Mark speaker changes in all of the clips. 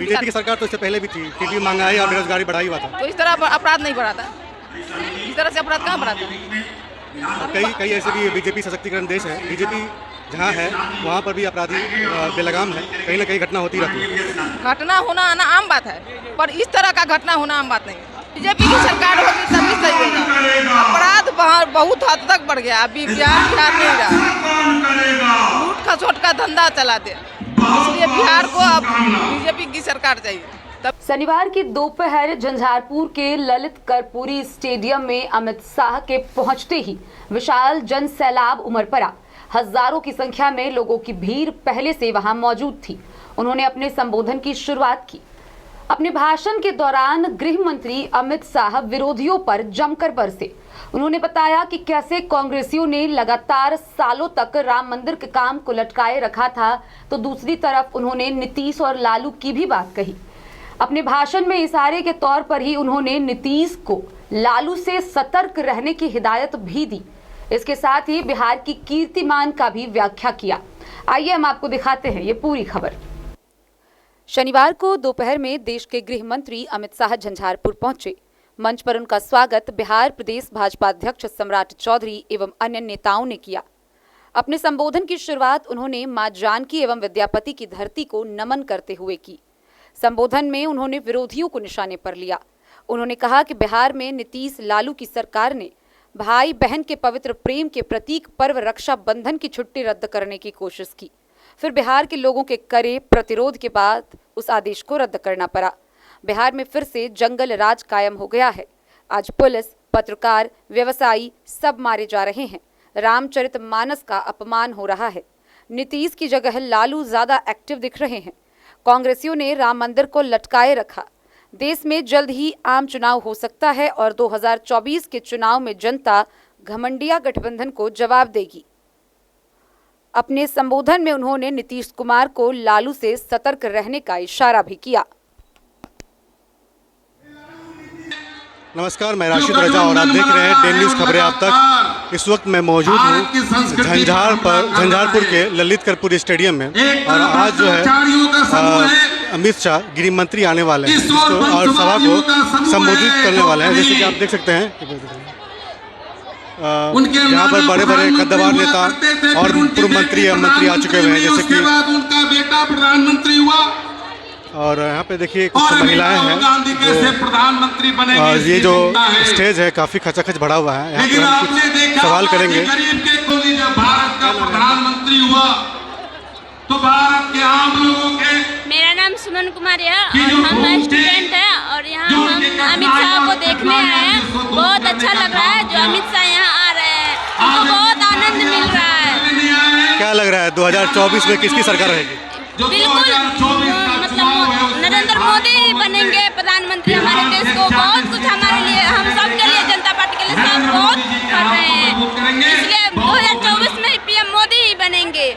Speaker 1: BJP की सरकार तो इससे पहले भी थी, फिर भी महंगाई और बेरोजगारी बढ़ा ही हुआ था।
Speaker 2: तो इस तरह अपराध नहीं बढ़ा था, इस तरह से अपराध कहाँ बढ़ा था?
Speaker 1: कई ऐसे भी बीजेपी सशक्तिकरण देश है, बीजेपी जहाँ है वहाँ पर भी अपराधी बेलगाम है, कहीं ना कहीं घटना होती रहती है।
Speaker 2: घटना होना आना आम बात है, पर इस तरह का घटना होना आम बात नहीं है। बीजेपी की सरकार होगी तभी सही होगा। अपराध बहुत हद तक बढ़ गया, अभी बिहार नहीं रहा, लूट खसोट का धंधा चला दे, इसलिए बिहार को अब बीजेपी की सरकार चाहिए।
Speaker 3: शनिवार की दोपहर झंझारपुर के ललित कर्पूरी स्टेडियम में अमित शाह के पहुंचते ही विशाल जन सैलाब उमड़ पड़ा। हजारों की संख्या में लोगों की भीड़ पहले से वहां मौजूद थी। उन्होंने अपने संबोधन की शुरुआत की। अपने भाषण के दौरान गृह मंत्री अमित शाह विरोधियों पर जमकर बरसे। उन्होंने बताया कि कैसे कांग्रेसियों ने लगातार सालों तक राम मंदिर के काम को लटकाए रखा था, तो दूसरी तरफ उन्होंने नीतीश और लालू की भी बात कही। अपने भाषण में इशारे के तौर पर ही उन्होंने नीतीश को लालू से सतर्क रहने की हिदायत भी दी। इसके साथ ही बिहार की कीर्तिमान का भी व्याख्या किया। आइए हम आपको दिखाते हैं ये पूरी खबर। शनिवार को दोपहर में देश के गृह मंत्री अमित शाह झंझारपुर पहुंचे। मंच पर उनका स्वागत बिहार प्रदेश भाजपा अध्यक्ष सम्राट चौधरी एवं अन्य नेताओं ने किया। अपने संबोधन की शुरुआत उन्होंने मां जानकी एवं विद्यापति की धरती को नमन करते हुए की। संबोधन में उन्होंने विरोधियों को निशाने पर लिया। उन्होंने कहा कि बिहार में नीतीश लालू की सरकार ने भाई बहन के पवित्र प्रेम के प्रतीक पर्व रक्षा बंधन की छुट्टी रद्द करने की कोशिश की। फिर बिहार के लोगों के करे प्रतिरोध के बाद उस आदेश को रद्द करना पड़ा। बिहार में फिर से जंगल राज कायम हो गया है। आज पुलिस, पत्रकार, व्यवसायी सब मारे जा रहे हैं। रामचरितमानस का अपमान हो रहा है। नीतीश की जगह लालू ज्यादा एक्टिव दिख रहे हैं। कांग्रेसियों ने राम मंदिर को लटकाए रखा। देश में जल्द ही आम चुनाव हो सकता है और 2024 के चुनाव में जनता घमंडिया गठबंधन को जवाब देगी। अपने संबोधन में उन्होंने नीतीश कुमार को लालू से सतर्क रहने का इशारा भी किया।
Speaker 1: नमस्कार, मैं राशिद रजा और आप देख रहे हैं डेली न्यूज़ खबरें आप तक। इस वक्त मैं मौजूद हूँ झंझारपुर के ललित कर्पूरी स्टेडियम में और आज जो है अमित शाह गृह मंत्री आने वाले हैं और सभा को संबोधित करने वाले हैं। जैसे कि आप देख सकते हैं यहाँ पर बड़े बड़े कद्दावर नेता और पूर्व मंत्री या मंत्री आ चुके हुए हैं, जैसे कि
Speaker 4: उनका बेटा प्रधानमंत्री हुआ
Speaker 1: और यहाँ पे देखिए कुछ महिलाएं हैं
Speaker 4: प्रधानमंत्री बने।
Speaker 1: ये जो स्टेज है काफी खचाखच भरा हुआ है। यहाँ पर हम कुछ सवाल करेंगे।
Speaker 4: जब भारत का प्रधानमंत्री हुआ तो भारत के आम लोगों के।
Speaker 5: मेरा नाम सुमन कुमार है और हम स्टूडेंट हैं और यहाँ हम अमित शाह को देखने आए हैं। बहुत अच्छा लग रहा है जो अमित शाह यहाँ आ रहे हैं, हमको बहुत आनंद मिल रहा है।
Speaker 1: क्या लग रहा है 2024 में किसकी सरकार रहेगी?
Speaker 5: बिल्कुल मतलब नरेंद्र मोदी बनेंगे प्रधानमंत्री हमारे देश को। बहुत कुछ हमारे लिए, हम सब के लिए, जनता पार्टी के लिए सब बहुत कर रहे हैं, इसलिए 2024 में पीएम मोदी ही बनेंगे।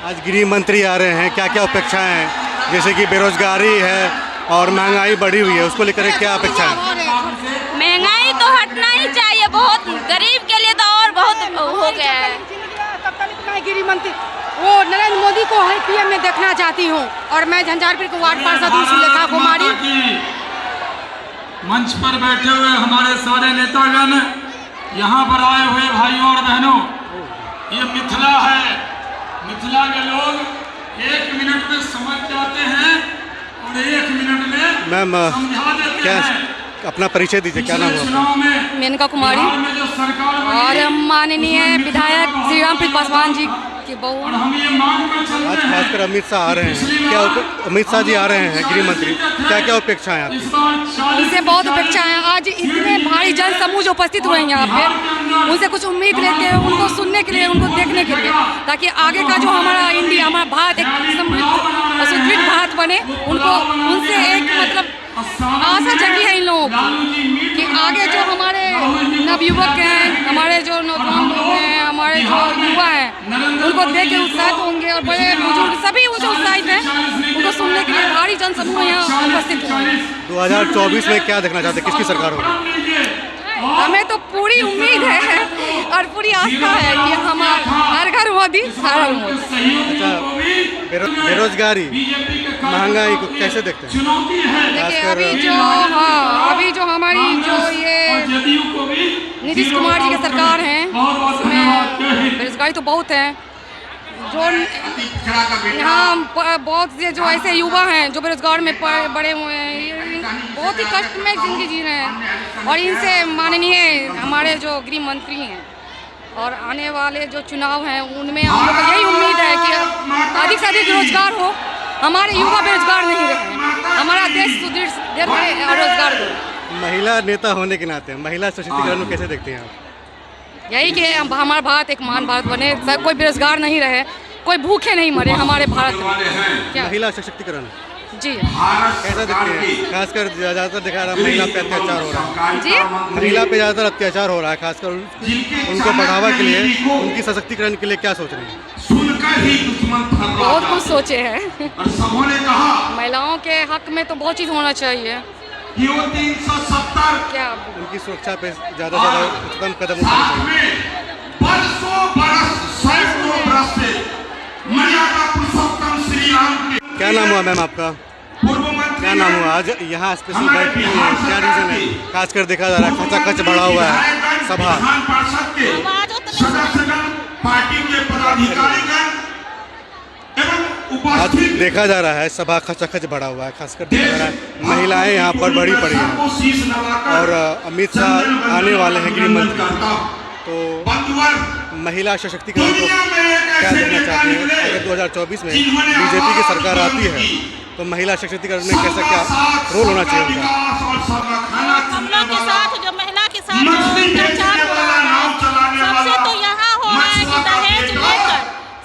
Speaker 1: आज गृह मंत्री आ रहे हैं, क्या क्या अपेक्षाएं हैं? जैसे कि बेरोजगारी है और महंगाई बढ़ी हुई है, उसको लेकर क्या अपेक्षा है?
Speaker 5: महंगाई तो हटना ही चाहिए, बहुत गरीब के लिए तो और बहुत हो गया है।
Speaker 6: गृह मंत्री वो नरेंद्र मोदी को पीएम में देखना चाहती हूँ और मैं झंझारपुर के वार्ड पार्षद हूँ सुलेखा कुमारी।
Speaker 4: मंच पर बैठे हुए हमारे सारे नेतागण, यहाँ पर आए हुए भाइयों और बहनों, ये मिथिला है। मिथिला के लोग 1 मिनट में समझ जाते हैं और 1 मिनट में समझा देते हैं।
Speaker 1: अपना परिचय दीजिए, क्या नाम है?
Speaker 6: मेनका कुमारी और माननीय विधायक श्री रामप्रीत पासवान जी की बहू।
Speaker 1: आज खासकर अमित शाह आ रहे हैं, क्या अमित शाह जी आ रहे हैं गृह मंत्री, क्या क्या अपेक्षाएं हैं?
Speaker 6: उनसे बहुत अपेक्षाएं हैं। आज इतने भारी जन समूह जो उपस्थित हुए हैं यहाँ पे, उनसे कुछ उम्मीद लेते हैं, उनको सुनने के लिए, उनको देखने के लिए, ताकि आगे का जो हमारा इंडिया, हमारा भारत एक समृद्ध और सुदृढ़ भारत बने। उनको उनसे एक मतलब आशा जगी है इन लोगों की कि आगे जो हमारे नवयुवक हैं, हमारे जो नौजवान लोग हैं, हमारे जो युवा हैं, उनको देख के उत्साहित होंगे और बड़े बुजुर्ग सभी वो जो उत्साहित हैं, उनको सुनने के लिए भारी जनसमूह यहाँ उपस्थित हुए हैं।
Speaker 1: 2024 में क्या देखना चाहते हैं, किसकी सरकार होगी?
Speaker 6: हमें तो पूरी उम्मीद है और पूरी आस्था है कि हम हर घर मोदी हर मोदी।
Speaker 1: अच्छा, बेरोजगारी, महंगाई को कैसे देखते हैं?
Speaker 6: देखिए अभी जो हमारी जो ये नीतीश कुमार जी की सरकार है उसमें बेरोजगारी तो बहुत है। जो यहाँ बहुत से जो ऐसे युवा हैं जो बेरोजगार में पड़े हुए हैं, ये बहुत ही कष्ट में जिंदगी जी रहे हैं। और इनसे माननीय हमारे जो गृह मंत्री हैं और आने वाले जो चुनाव हैं उनमें हम लोग को यही उम्मीद है कि अधिक से अधिक रोजगार हो, हमारे युवा बेरोजगार नहीं रहे, हमारा देश सुदृढ़ रहे और रोजगार हो।
Speaker 1: महिला नेता होने के नाते महिला सशक्तिकरण को कैसे देखते हैं आप?
Speaker 6: यही कि हमारा भारत एक महान भारत बने, कोई बेरोजगार नहीं रहे, कोई भूखे नहीं मरे हमारे भारत में। क्या
Speaker 1: महिला सशक्तिकरण
Speaker 6: जी
Speaker 1: कैसा देखते हैं? खासकर ज़्यादातर दिखा रहा है महिला पे अत्याचार हो रहा है।
Speaker 6: जी
Speaker 1: महिला पे ज़्यादातर अत्याचार हो रहा है, खासकर उनको बढ़ावा के लिए, उनकी सशक्तिकरण के लिए क्या सोच रहे हैं?
Speaker 6: बहुत कुछ सोचे हैं। महिलाओं के हक में तो बहुत चीज़ होना चाहिए। क्या
Speaker 1: उनकी सुरक्षा पे ज़्यादा से ज़्यादा उच्चतम कदम उठाने चाहिए। क्या नाम हुआ मैम आपका? क्या नाम हुआ? आज यहाँ स्पेशल बैठक है, क्या रीजन है? खासकर देखा जा रहा है खचाखच बढ़ा हुआ है सभा। आज देखा जा रहा है सभा खचाखच बढ़ा हुआ है, खासकर देखा जा रहा है महिलाएं यहाँ पर बड़ी पड़ी हैं और अमित शाह आने वाले हैं गृह मंत्री। तो महिला सशक्तिकरण को क्या देखना चाहते हैं? अगर 2024 में बीजेपी की सरकार आती है तो महिला सशक्तिकरण में कैसा क्या रोल होना चाहिए उनका?
Speaker 5: हम लोग के साथ जो महिला के साथ जो अत्याचार हो रहा है, सबसे तो यहाँ हो रहा है कि दहेज लेकर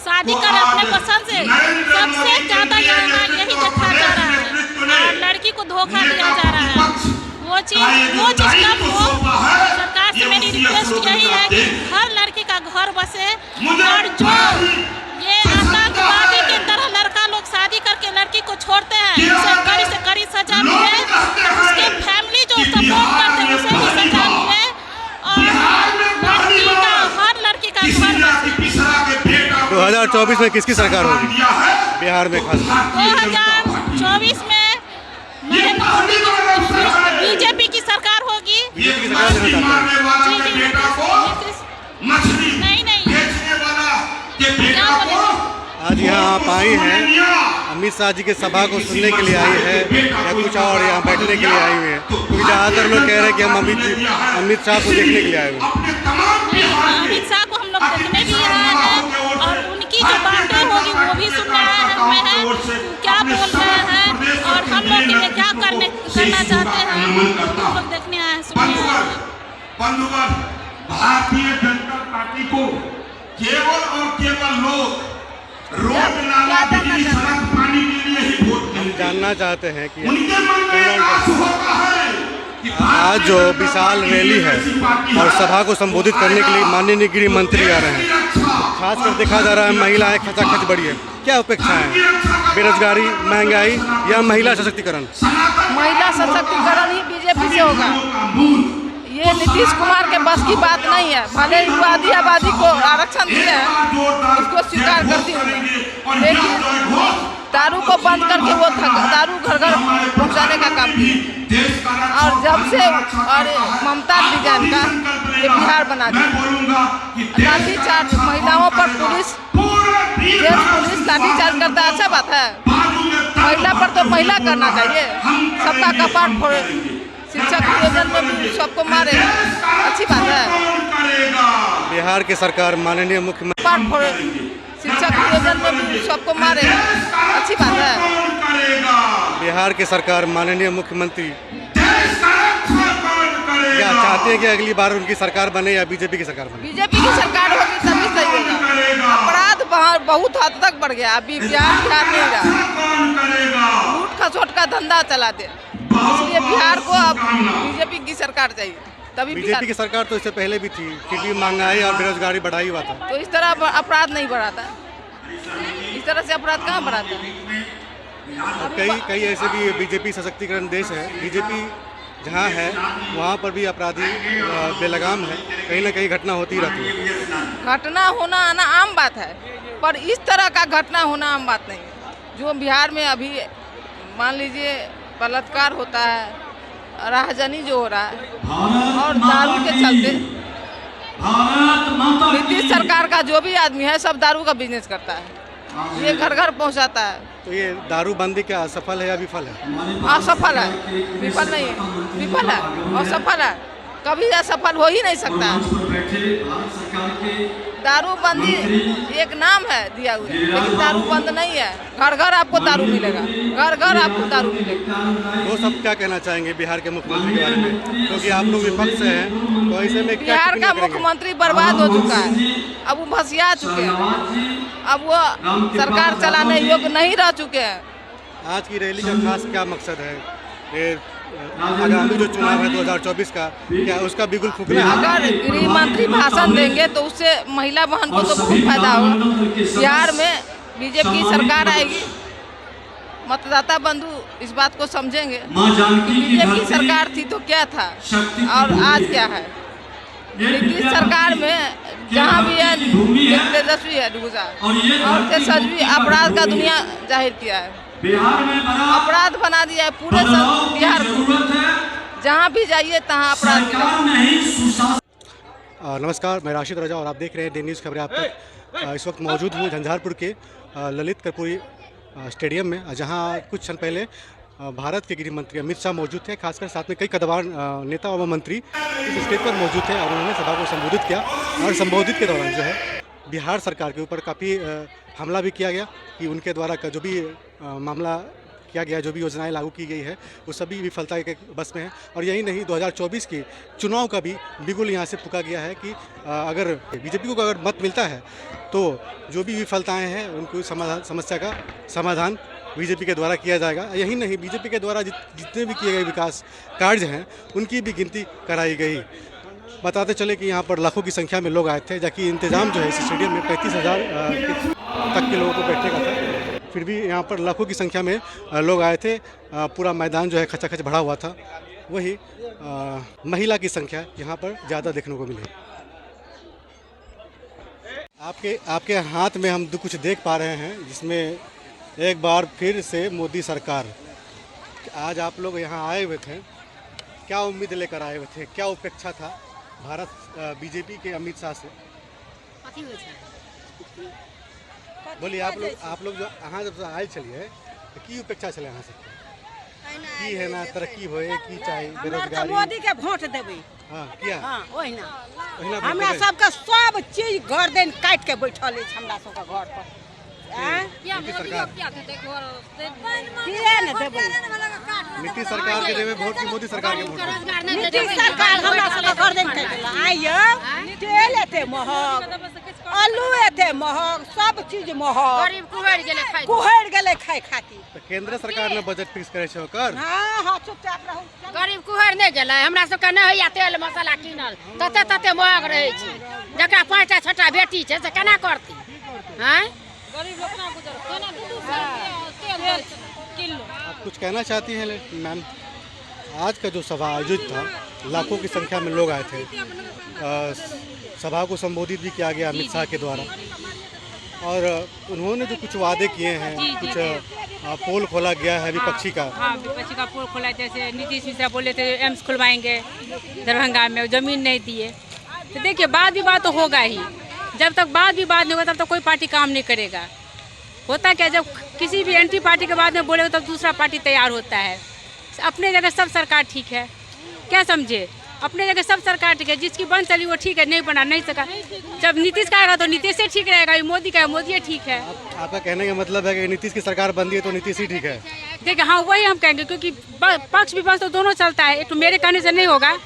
Speaker 5: शादी कर अपने पसंद से, सबसे ज्यादा यहाँ यही देखा जा रहा है और लड़की को धोखा दिया जा रहा है। वो चीज कम हो। सरकार से मेरी रिक्वेस्ट यही है कि हर लड़की का घर बसे और जो ये आतंकवादी के तरह लड़का लोग शादी करके लड़की को छोड़ते हैं उसे कड़ी से कड़ी सजा मिले, उसके फैमिली जो सपोर्ट करते हैं उसे भी सजा मिले और हर लड़की का घर बसे।
Speaker 1: 2024 में किसकी सरकार होगी बिहार में? खास
Speaker 5: 2024 में बीजेपी की सरकार होगी।
Speaker 1: बीजेपी की सरकार देना चाहते हैं?
Speaker 5: नहीं
Speaker 1: आज यहाँ आप आई हैं, अमित शाह जी के सभा को सुनने के लिए आई है या कुछ और यहाँ बैठने के लिए आई हुई है? क्योंकि ज़्यादातर लोग कह रहे हैं कि हम अमित शाह को देखने के लिए आए हुए हैं।
Speaker 5: अमित शाह को हम लोग देखने भी आए हैं और उनकी जो बातें होगी वो भी सुनने आए हैं, क्या बोल रहे हैं और हम लोग के लिए क्या करना चाहते हैं, हम लोग देखने आए हैं, सुनने आए हैं।
Speaker 7: भारतीय जनता पार्टी को केवल और केवल लोग रोड नाला बिजली सड़क पानी के लिए ही वोट
Speaker 1: हम जानना चाहते हैं कि
Speaker 7: उनके मन में आस होता है कि
Speaker 1: आज जो विशाल रैली है और सभा को संबोधित करने के लिए माननीय गृह मंत्री आ रहे हैं, खासकर देखा जा रहा है महिलाएं खचाखच बढ़ी है, क्या अपेक्षाएं हैं? बेरोजगारी, महंगाई या महिला सशक्तिकरण?
Speaker 2: महिला सशक्तिकरण ही बीजेपी से होगा। ये नीतीश कुमार के बस की बात नहीं है। भले ही आबादी को आरक्षण दिए हैं, इसको स्वीकार करती हूँ, लेकिन दारू को बंद करके वो दारू घर घर पहुँचाने का काम किया और जब से और ममता डिजाइन का ये बिहार बना दिया। लाठीचार्ज महिलाओं पर पुलिस लाठीचार्ज करता है, अच्छा बात है? महिला पर तो महिला करना चाहिए। सबका कपाट फोड़े, शिक्षक नियोजन में भी सबको मारे, अच्छी बात है?
Speaker 1: बिहार की सरकार माननीय मुख्यमंत्री
Speaker 2: शिक्षक नियोजन में भी सबको मारे, अच्छी बात है?
Speaker 1: बिहार की सरकार माननीय मुख्यमंत्री क्या चाहते हैं कि अगली बार उनकी सरकार बने या बीजेपी की सरकार बने?
Speaker 2: बीजेपी की सरकार होगी तभी सही होगा। अपराध बहुत हद तक बढ़ गया, अभी बिहार नहीं रहा, लूट खसोट का धंधा चलाते, इसलिए बिहार को अब बीजेपी की सरकार चाहिए। तभी
Speaker 1: बीजेपी की सरकार तो इससे पहले भी थी, फिर भी महंगाई और बेरोजगारी बढ़ा ही हुआ था।
Speaker 2: तो इस तरह अपराध नहीं बढ़ाता, इस तरह से अपराध कहाँ बढ़ाता?
Speaker 1: कई ऐसे भी बीजेपी सशक्तिकरण देश है, बीजेपी जहाँ है वहाँ पर भी अपराधी बेलगाम है, कहीं ना कहीं घटना होती रहती है।
Speaker 2: घटना होना आना आम बात है, पर इस तरह का घटना होना आम बात नहीं है। जो बिहार में अभी मान लीजिए बलात्कार होता है, राहजनी जो हो रहा है, और दारू के चलते नीतीश सरकार का जो भी आदमी है सब दारू का बिजनेस करता है, ये घर घर पहुंचाता है।
Speaker 1: तो ये दारूबंदी क्या असफल है या विफल है?
Speaker 2: असफल है, विफल नहीं है, विफल है और सफल है, कभी असफल हो ही नहीं सकता। दारूबंदी एक नाम है दिया हुआ, लेकिन दारू बंद नहीं है। घर घर आपको दारू मिलेगा, घर घर आपको दारू मिलेगा।
Speaker 1: वो सब क्या कहना चाहेंगे बिहार के मुख्यमंत्री के बारे में, क्योंकि आप लोग विपक्ष से हैं, तो ऐसे में क्या
Speaker 2: बिहार का
Speaker 1: करेंगे?
Speaker 2: मुख्यमंत्री बर्बाद हो चुका है, अब वो भसिया चुके हैं, अब वो सरकार चलाने योग्य नहीं रह चुके हैं।
Speaker 1: आज की रैली का खास क्या मकसद है? ये आगामी जो चुनाव है 2024 का, क्या उसका बिगुल फूकना है?
Speaker 2: अगर गृह मंत्री भाषण देंगे तो उससे महिला बहन को तो बहुत फायदा होगा। बिहार में बीजेपी की सरकार आएगी, मतदाता बंधु इस बात को समझेंगे कि बीजेपी की सरकार थी तो क्या था और आज क्या है। नीतीश सरकार में जहाँ भी है तेजस्वी है डूजा, और तेजस्वी अपराध का दुनिया जाहिर किया है, अपराध बना दिया है पूरे बिहार को। जहाँ भी जाइए तहाँ अपराध मिलेगा।
Speaker 1: नमस्कार, मैं राशिद रजा और आप देख रहे हैं डे न्यूज़ खबरें आप तक। इस वक्त मौजूद हूँ झंझारपुर के ललित कर्पूरी स्टेडियम में, जहाँ कुछ क्षण पहले भारत के गृह मंत्री अमित शाह मौजूद थे, खासकर साथ में कई कद्दावर नेता व मंत्री इस स्टेज पर मौजूद थे और उन्होंने सभा को संबोधित किया। और संबोधित के दौरान जो है बिहार सरकार के ऊपर काफ़ी हमला भी किया गया कि उनके द्वारा का जो भी मामला किया गया, जो भी योजनाएं लागू की गई है वो सभी विफलता के बस में है। और यही नहीं, 2024 के चुनाव का भी बिगुल यहाँ से फूका गया है कि अगर बीजेपी को अगर मत मिलता है तो जो भी विफलताएं हैं उनको समस्या का समाधान बीजेपी के द्वारा किया जाएगा। यही नहीं, बीजेपी के द्वारा जितने भी किए गए विकास कार्य हैं उनकी भी गिनती कराई गई। बताते चले कि यहाँ पर लाखों की संख्या में लोग आए थे, जबकि इंतज़ाम जो है इस स्टेडियम में 35,000 तक के लोगों को बैठने का था, फिर भी यहाँ पर लाखों की संख्या में लोग आए थे। पूरा मैदान जो है खचाखच भरा हुआ था। वही महिला की संख्या यहाँ पर ज़्यादा देखने को मिली। आपके हाथ में हम कुछ देख पा रहे हैं जिसमें एक बार फिर से मोदी सरकार। आज आप लोग यहाँ आए हुए थे, क्या उम्मीद लेकर आए हुए थे, क्या अपेक्षा था भारत बीजेपी के अमित शाह से? बोलिए आप लोग जो यहाँ जब आए चलिए तो की अपेक्षा चले यहाँ से की है ना, तरक्की होए की चाहे बेरोजगारी?
Speaker 8: मोदी के वोट देवे।
Speaker 1: हाँ किया,
Speaker 8: हाँ ओहिना हमरा सबके सब चीज घर दिन काट के बैठल है हमरा सबके घर पर।
Speaker 1: नीतीश सरकार के देवे वोट की मोदी सरकार के वोट?
Speaker 8: नीतीश सरकार हमरा सबके घर दिन काट आइयो, तेल एते महग, आलू एते महग, सब चीज महग, गरीब कुहर गेले खाए खातिर।
Speaker 1: तो केंद्र सरकार ने बजट फिक्स करे छै ओकर?
Speaker 8: हां हां चुपचाप रहू,
Speaker 9: गरीब कुहर नहीं गेले, हमरा सबके नहीं होइया तेल मसाला किनल, तते तते महग रहे छै। जकरा 5टा 6टा बेटी छै से केना करती? हैं गरीब लोग ना गुजर केना 200 तेल किलो।
Speaker 1: आप कुछ कहना चाहती हैं मैम? आज का जो सभा आयोजित था, लाखों की संख्या में लोग आए थे, सभा को संबोधित भी किया गया अमित शाह के द्वारा, और उन्होंने जो कुछ वादे किए हैं, कुछ पोल खोला गया है विपक्षी का।
Speaker 9: हाँ, विपक्षी का पोल खोला, जैसे नीतीश मिश्रा बोले थे एम्स खुलवाएंगे दरभंगा में, जमीन नहीं दिए। तो देखिए वाद विवाद तो होगा ही, जब तक वाद विवाद नहीं होगा तब तक कोई पार्टी काम नहीं करेगा। होता क्या, जब किसी भी एंटी पार्टी के बाद में बोलेगा तब दूसरा पार्टी तैयार होता है। अपने जगह सब सरकार ठीक है, क्या समझे, अपने जगह सब सरकार ठीक है, जिसकी बन चली वो ठीक है, नहीं बना नहीं सका। जब नीतीश का आएगा तो नीतीश से ठीक रहेगा, मोदी का मोदी ठीक है।
Speaker 1: आपका कहने का मतलब है कि नीतीश की सरकार बन है तो नीतीश ही ठीक है?
Speaker 9: देखिए हाँ, वही हम कहेंगे, क्योंकि पक्ष विपक्ष तो दोनों चलता है, एक तो मेरे कहने से नहीं होगा।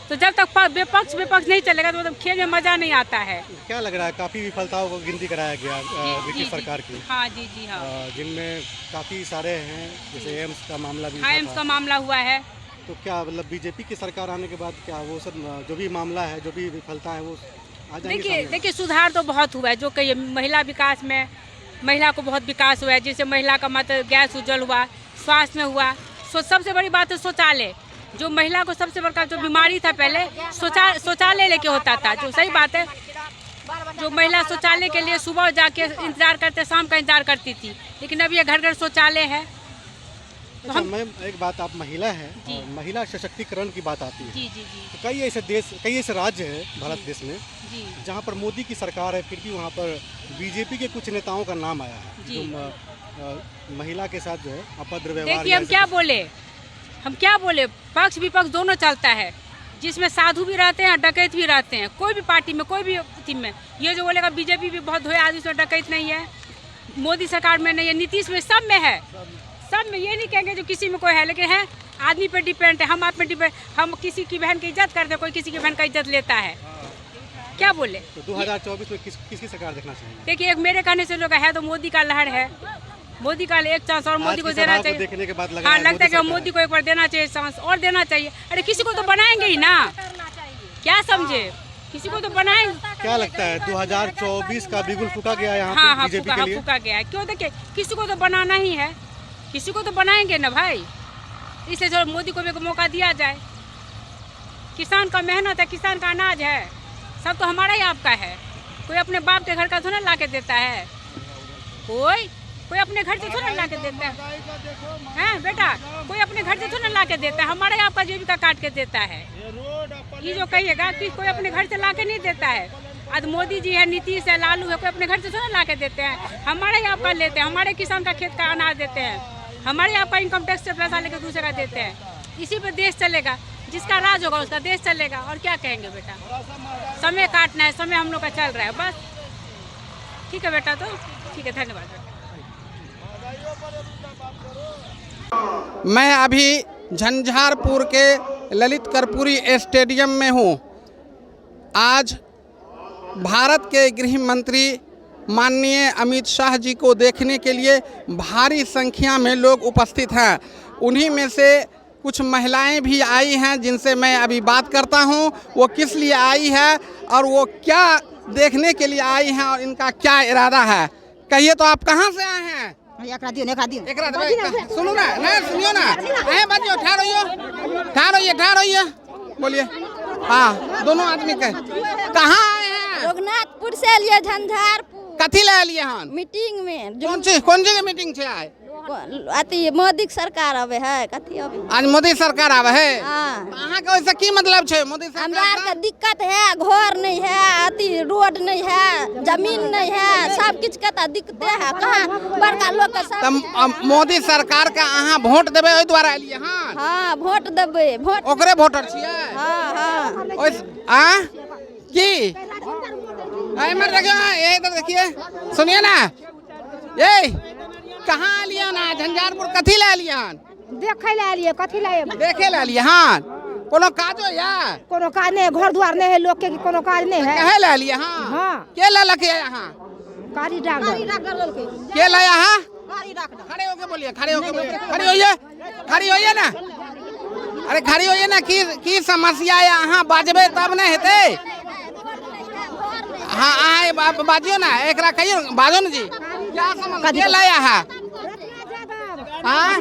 Speaker 9: तो जब तक विपक्ष नहीं चलेगा तो मतलब खेल में मजा नहीं आता है।
Speaker 1: क्या लग रहा है, काफ़ी विफलताओं को गिनती कराया गया नीतीश सरकार की?
Speaker 9: हाँ जी जी हाँ,
Speaker 1: जिनमें काफ़ी सारे हैं, जैसे एम्स का मामला भी,
Speaker 9: हाँ एम्स का मामला हुआ है।
Speaker 1: तो क्या मतलब बीजेपी की सरकार आने के बाद क्या वो सब जो भी मामला है, जो भी विफलता है वो आ जाएंगे? देखिए
Speaker 9: सुधार तो बहुत हुआ है, जो कि महिला विकास में महिला को बहुत विकास हुआ है। जैसे महिला का मतलब गैस उज्जवल हुआ, स्वास्थ्य में हुआ, सबसे बड़ी बात है शौचालय। जो महिला को सबसे बड़का जो बीमारी था पहले शौचालय लेके होता था, जो सही बात है, जो महिला शौचालय के लिए सुबह जाके इंतजार करते, शाम का इंतजार करती थी, लेकिन अब ये घर घर शौचालय है। तो
Speaker 1: अच्छा, मैम एक बात, आप महिला हैं और महिला सशक्तिकरण की बात आती है,
Speaker 9: जी जी जी
Speaker 1: तो कई ऐसे राज्य है भारत देश में
Speaker 9: जी
Speaker 1: जहाँ पर मोदी की सरकार है, फिर भी वहाँ पर बीजेपी के कुछ नेताओं का नाम आया है जो महिला के साथ जो है अभद्र व्यवहार।
Speaker 9: देखिए हम क्या बोले, पक्ष विपक्ष दोनों चलता है, जिसमें साधु भी रहते हैं, डकैत भी रहते हैं, कोई भी पार्टी में, कोई भी टीम में। ये जो बोलेगा बीजेपी भी बहुत धोया आदमी, उसमें डकैत नहीं है, मोदी सरकार में नहीं है, नीतीश में, सब में है, सब में। ये नहीं कहेंगे जो किसी में कोई है, लेकिन है आदमी पे डिपेंड है, हम आप पे डिपेंड। हम किसी की बहन की इज्जत करते हैं, कोई किसी की बहन का इज्जत लेता है, क्या बोले।
Speaker 1: तो 2024 में किसकी सरकार देखना चाहिए?
Speaker 9: देखिए, एक मेरे कहने से लोग है तो मोदी का लहर है, मोदी का एक चांस और मोदी को देना चाहिए।
Speaker 1: देखने के बाद
Speaker 9: हाँ, लगता है कि मोदी को एक बार देना चाहिए, चांस और देना चाहिए। अरे किसी को तो बनाएंगे ही ना, क्या समझे, किसी को तो बनाएंगे।
Speaker 1: क्या लगता है 2024 का बिगुल फूका गया है यहाँ पे
Speaker 9: हाँ,
Speaker 1: बीजेपी के लिए?
Speaker 9: फूका गया है। क्यों, देखिए किसी को तो बनाना ही है, किसी को तो बनाएंगे ना भाई, इसलिए जो मोदी को भी एक मौका दिया जाए। किसान का मेहनत है, किसान का अनाज है, सब तो हमारा ही आपका है। कोई अपने बाप के घर का थोड़ा ला के देता है, कोई अपने घर से थोड़ा ला के देता है बेटा, कोई अपने घर से थोड़ा ला के देता है, हमारे आपका जीविका काट के देता है। ये जो कहिएगा कि कोई अपने घर से ला के नहीं देता है। आज मोदी जी है, नीतीश है, लालू है, कोई अपने घर से थोड़ा ला के देते हैं, हमारे ही आपका लेते हैं, हमारे किसान का खेत का अनाज देते हैं, हमारे आपका इनकम टैक्स से पैसा लेकर दूसरे का देते हैं। इसी पे देश चलेगा, जिसका राज होगा उसका देश चलेगा। और क्या कहेंगे बेटा, समय काटना है, समय हम लोग का चल रहा है बस। ठीक है बेटा, तो ठीक है, धन्यवाद।
Speaker 10: मैं अभी झंझारपुर के ललित कर्पूरी स्टेडियम में हूँ। आज भारत के गृह मंत्री माननीय अमित शाह जी को देखने के लिए भारी संख्या में लोग उपस्थित हैं। उन्हीं में से कुछ महिलाएं भी आई हैं जिनसे मैं अभी बात करता हूं, वो किस लिए आई है और वो क्या देखने के लिए आई हैं और इनका क्या इरादा है। कहिए तो, आप कहाँ से आए हैं? सुनो ना, नहीं सुनियो ना, बच्चों ठहरो, बोलिए। हाँ, दोनों आदमी कहाँ आए हैं?
Speaker 5: रघुनाथपुर से लिए झंझारपुर।
Speaker 10: कथी ले लिए हन?
Speaker 5: मीटिंग में।
Speaker 10: कौन सी मीटिंग छे आए?
Speaker 5: अति मोदी सरकार आवे है, कथी आवे?
Speaker 10: आज मोदी सरकार आवे है।
Speaker 5: हाँ।
Speaker 10: अहाँ के वैसे की मतलब छे मोदी सरकार?
Speaker 5: हमरा के दिक्कत है, घर नहीं है, अति रोड नहीं है, जमीन नहीं है, सब किछ के त दिक्कते है। कहाँ बड़का लोग के सब
Speaker 10: मोदी सरकार के अहाँ वोट देबे ओइ द्वारा एलिए हन?
Speaker 5: हाँ, वोट देबे, वोट
Speaker 10: ओकरे वोटर छियै।
Speaker 5: हाँ।
Speaker 10: की मर ये इधर देखिए, सुनिए ना, ये कहाँ लिए ना? झंझारपुर कथी ले लिए हन?
Speaker 8: देखे ले लिए, कथी ले?
Speaker 10: देखे ले लिए हन। कोनो काजो या?
Speaker 8: कोनो काज नहीं, घर द्वार नहीं है लोग के, कोनो काज नहीं है।
Speaker 10: कहे ले लिए हन?
Speaker 8: हाँ।
Speaker 10: के ले लके यहाँ?
Speaker 8: गाड़ी डाक
Speaker 10: के ले यहाँ? खड़े होके बोलिए, खड़े होइए ना। अरे खड़ी होइए ना, की समस्या है यहाँ बाजबे तब नहीं हेते। हाँ, आए बाजियो ना, एक कहियो, बाजो ना जी, क्या समस्या लाया है? हाँ,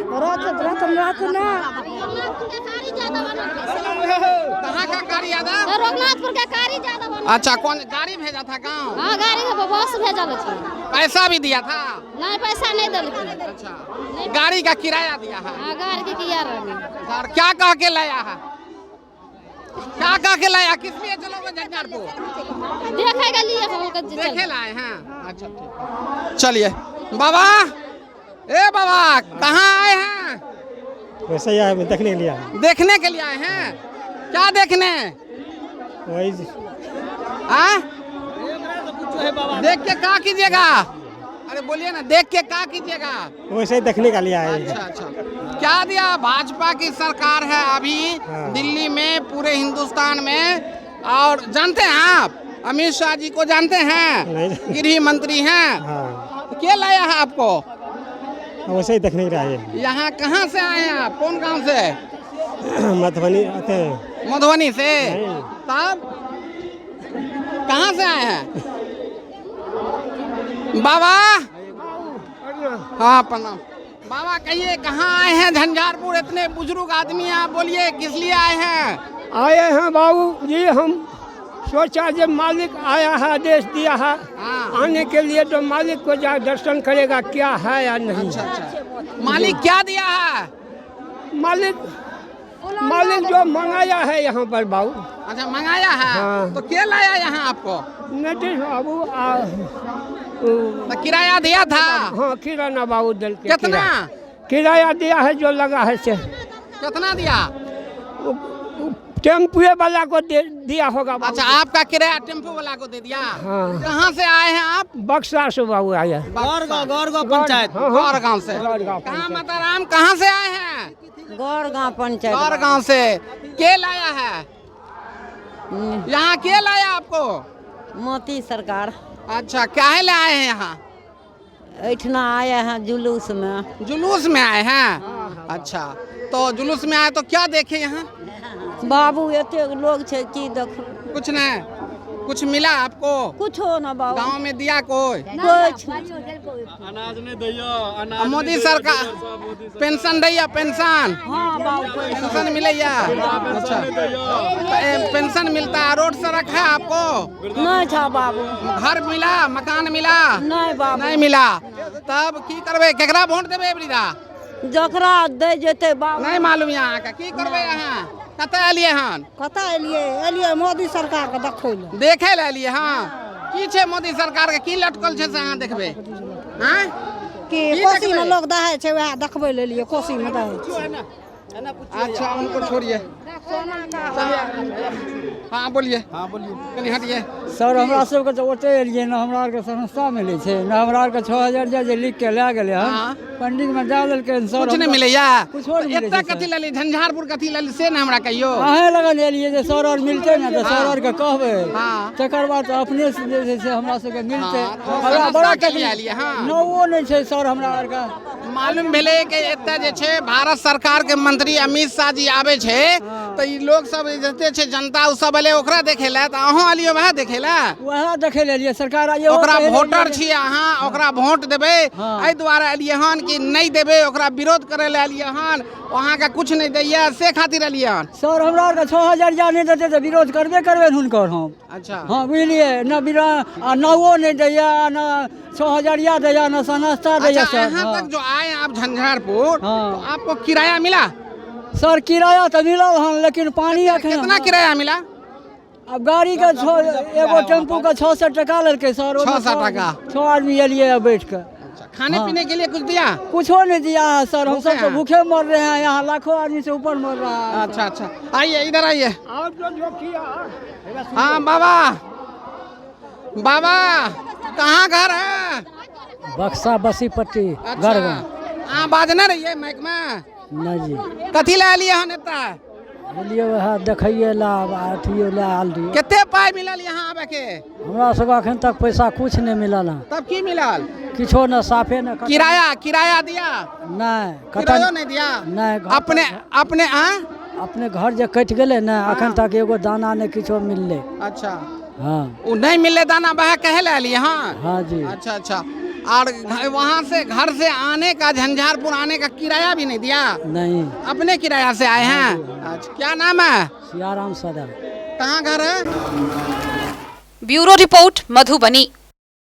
Speaker 10: कहाँ का गाड़ी ज्यादा?
Speaker 5: रघुनाथपुर का गाड़ी ज्यादा बना।
Speaker 10: अच्छा, कौन गाड़ी भेजा था? गाँव?
Speaker 5: हाँ, गाड़ी का बस भेजा था।
Speaker 10: पैसा भी दिया था?
Speaker 5: नहीं, पैसा नहीं दिल।
Speaker 10: अच्छा, गाड़ी का किराया दिया है?
Speaker 5: हाँ, गाड़ी के किराया।
Speaker 10: क्या कह के लाया है? क्या कह के लाया? किस लिए चलोगे झंझारपुर?
Speaker 5: देखे के लिए
Speaker 10: देखे लाए हैं। अच्छा, ठीक, चलिए। बाबा, ए बाबा, कहाँ आए हैं?
Speaker 11: वैसे ही आए, देखने के लिए आए।
Speaker 10: देखने के लिए आए हैं? क्या देखने?
Speaker 11: वही
Speaker 10: देख के क्या कीजिएगा? अरे बोलिए ना, देख के क्या कीजिएगा?
Speaker 11: वैसे ही देखने के लिए आए।
Speaker 10: अच्छा, क्या दिया? भाजपा की सरकार है अभी दिल्ली में, पूरे हिंदुस्तान में। और जानते हैं आप अमित शाह जी को? जानते हैं, गृह मंत्री हैं।
Speaker 11: हाँ।
Speaker 10: क्या लाया है आपको?
Speaker 11: वैसे ही देखने के लिए आए।
Speaker 10: यहाँ कहाँ से आए हैं आप? कौन गांव से?
Speaker 11: मधुबनी आते हैं।
Speaker 10: मधुबनी से? तब कहाँ से आए हैं? बाबा, हाँ प्रणाम। बाबा कहिए कहाँ आए हैं झंझारपुर, इतने बुजुर्ग आदमी आप बोलिए किस लिए आए हैं?
Speaker 11: आए हैं बाबू जी, हम सोचा जब मालिक आया है, आदेश दिया है आने के लिए, तो मालिक को जा दर्शन करेगा क्या है या नहीं।
Speaker 10: अच्छा। मालिक क्या दिया है?
Speaker 11: मालिक जो मंगाया है यहाँ पर बाबू।
Speaker 10: अच्छा मंगाया है।
Speaker 11: हाँ।
Speaker 10: तो क्या लाया यहाँ आपको?
Speaker 11: नहीं बाबू
Speaker 10: तो किराया दिया था?
Speaker 11: हाँ किराना बाबू दल के
Speaker 10: कितना
Speaker 11: किराया दिया है जो लगा है से।
Speaker 10: कितना दिया?
Speaker 11: टेम्पुए वाला को दिया होगा।
Speaker 10: अच्छा आपका किराया टेम्पो वाला को दे दिया।
Speaker 11: हाँ।
Speaker 10: कहाँ से आए हैं आप?
Speaker 11: बक्सा से बाबू आया।
Speaker 10: गौरगांव पंचायत। गौरगांव से। कहाँ माता राम कहाँ से आए हैं?
Speaker 8: गौरगांव पंचायत।
Speaker 10: गौरगांव से। के लाया है यहाँ? के लाया आपको?
Speaker 8: मोदी सरकार।
Speaker 10: अच्छा काहे ले आए हैं यहाँ?
Speaker 8: ऐठना आए हैं जुलूस में।
Speaker 10: जुलूस में आए हैं। अच्छा तो जुलूस में आए तो क्या देखे यहाँ?
Speaker 8: बाबू एते लोग छे की देखो।
Speaker 10: कुछ नहीं, कुछ मिला आपको?
Speaker 8: कुछ हो ना बाबू।
Speaker 10: गांव में दिया कोई?
Speaker 8: कुछ
Speaker 10: अनाज नहीं दिया। मोदी सरकार पेंशन दैया? पेंशन?
Speaker 8: हाँ बाबू
Speaker 10: पेंशन मिलैया। अच्छा पेंशन मिलता है। रोड सड़क है आपको?
Speaker 8: नहीं था बाबू।
Speaker 10: घर मिला, मकान मिला?
Speaker 8: नहीं बाबू
Speaker 10: नहीं मिला। तब की करबे, केकरा वोट देबे एबरीदा?
Speaker 8: जकरा दे जेते बाबू।
Speaker 10: नहीं मालूम यहाँ का की करबे? यहाँ कतऽ एलिए हन?
Speaker 8: कतऽ एलिए मोदी सरकार के देखो ले।
Speaker 10: देखे ले एलिए हाँ। की छे मोदी सरकार के की लटकल छे से अहाँ देखबे? हाँ
Speaker 8: कि कोसी में लोग दहे छे वह देखबे ले लिए कोसी में दहे।
Speaker 10: अच्छा उनको छोड़िए। हाँ बोलिए। हाँ बोलिए कनी हटिए।
Speaker 12: सर हमरा सबके तो ओते एलिए ना, हमरा के संस्था मिले छे ना, हमरा के 6000 जे लिख के ले गेले हन पंडित में डाल देलके सर।
Speaker 10: कुछ नहीं मिलैया?
Speaker 12: कुछ और मिले
Speaker 10: एत्ता कथी लली झंझारपुर कथी लली से ना हमरा कहियो।
Speaker 12: अहे लगन एलिए जे सर और मिलते ना, तो सर और के कहबे तकर बाद अपने से जे से हमरा सबके मिलते। हमरा बड़ा
Speaker 10: तकलीफ एलिए। हाँ
Speaker 12: नओ नहीं छे सर हमरा और का।
Speaker 10: मालूम भेले कि एत्ता जे छे भारत सरकार के मंत्री अमित शाह जी आवे छे तो ई लोग सब जते छे जनता उ सब एले ओकरा देखेला, त अहों आलियो वह देखेला?
Speaker 12: वह देखे लेलिए सरकार आइए।
Speaker 10: ओकरा वोटर छी अहाँ, ओकरा वोट देबे एहि दुआरे एलिए हन कि नहीं देबे, ओकरा विरोध करे ले एलिए हन? वहाँ का कुछ नहीं दैया से खातिर एलिए हन?
Speaker 12: सर हमरा के 6000 नहीं देते तो विरोध करबे करबे हुनकर हम।
Speaker 10: अच्छा
Speaker 12: हाँ बुझलिए ना, बिना नवो नहीं दैया ना 6000 दैया ना सनास्ता दैया।
Speaker 10: अच्छा
Speaker 12: सर
Speaker 10: यहाँ तक जो आए आप झंझारपुर तो आपको किराया मिला?
Speaker 12: सर किराया तो मिला हन, लेकिन पानी
Speaker 10: कितना किराया मिला?
Speaker 12: अब गाड़ी का एगो टेम्पू का 600 टका लेके सर।
Speaker 10: 600 टका?
Speaker 12: 6 आदमी एलिए बैठ कर।
Speaker 10: खाने पीने के लिए कुछ दिया?
Speaker 12: कुछो नहीं दिया है सर, हम सब तो भूखे मर रहे हैं, यहाँ लाखों आदमी से ऊपर मर रहा है।
Speaker 10: अच्छा अच्छा आइए इधर आइए। हाँ बाबा, बाबा कहाँ घर है?
Speaker 12: बक्सा बसीपट्टी।
Speaker 10: अच्छा हाँ बाजना रहिए माइक में।
Speaker 12: नहीं जी
Speaker 10: कथी ले लिए हन एता?
Speaker 12: लिए वह देखिए ला अथियो ला आल दियो।
Speaker 10: कितने पाई मिलल यहाँ आबे के?
Speaker 12: हमरा सब अखन तक पैसा कुछ नहीं मिलल है।
Speaker 10: तब की मिलल?
Speaker 12: किछो न साफे न।
Speaker 10: किराया दिया?
Speaker 12: नहीं
Speaker 10: किराया नहीं दिया?
Speaker 12: नहीं अपने घर जे कट गेले न, अखन तक एगो दाना नहीं किछो मिलले।
Speaker 10: अच्छा
Speaker 12: हाँ
Speaker 10: वो नहीं मिलले दाना वह कहे ले लिए?
Speaker 12: हाँ जी।
Speaker 10: अच्छा अच्छा और वहाँ से घर से आने का, झंझारपुर आने का किराया भी नहीं दिया?
Speaker 12: नहीं
Speaker 10: अपने किराया से आए हैं। अच्छा क्या नाम है?
Speaker 12: सियाराम सदा।
Speaker 10: कहाँ घर है?
Speaker 13: Bureau report Madhubani.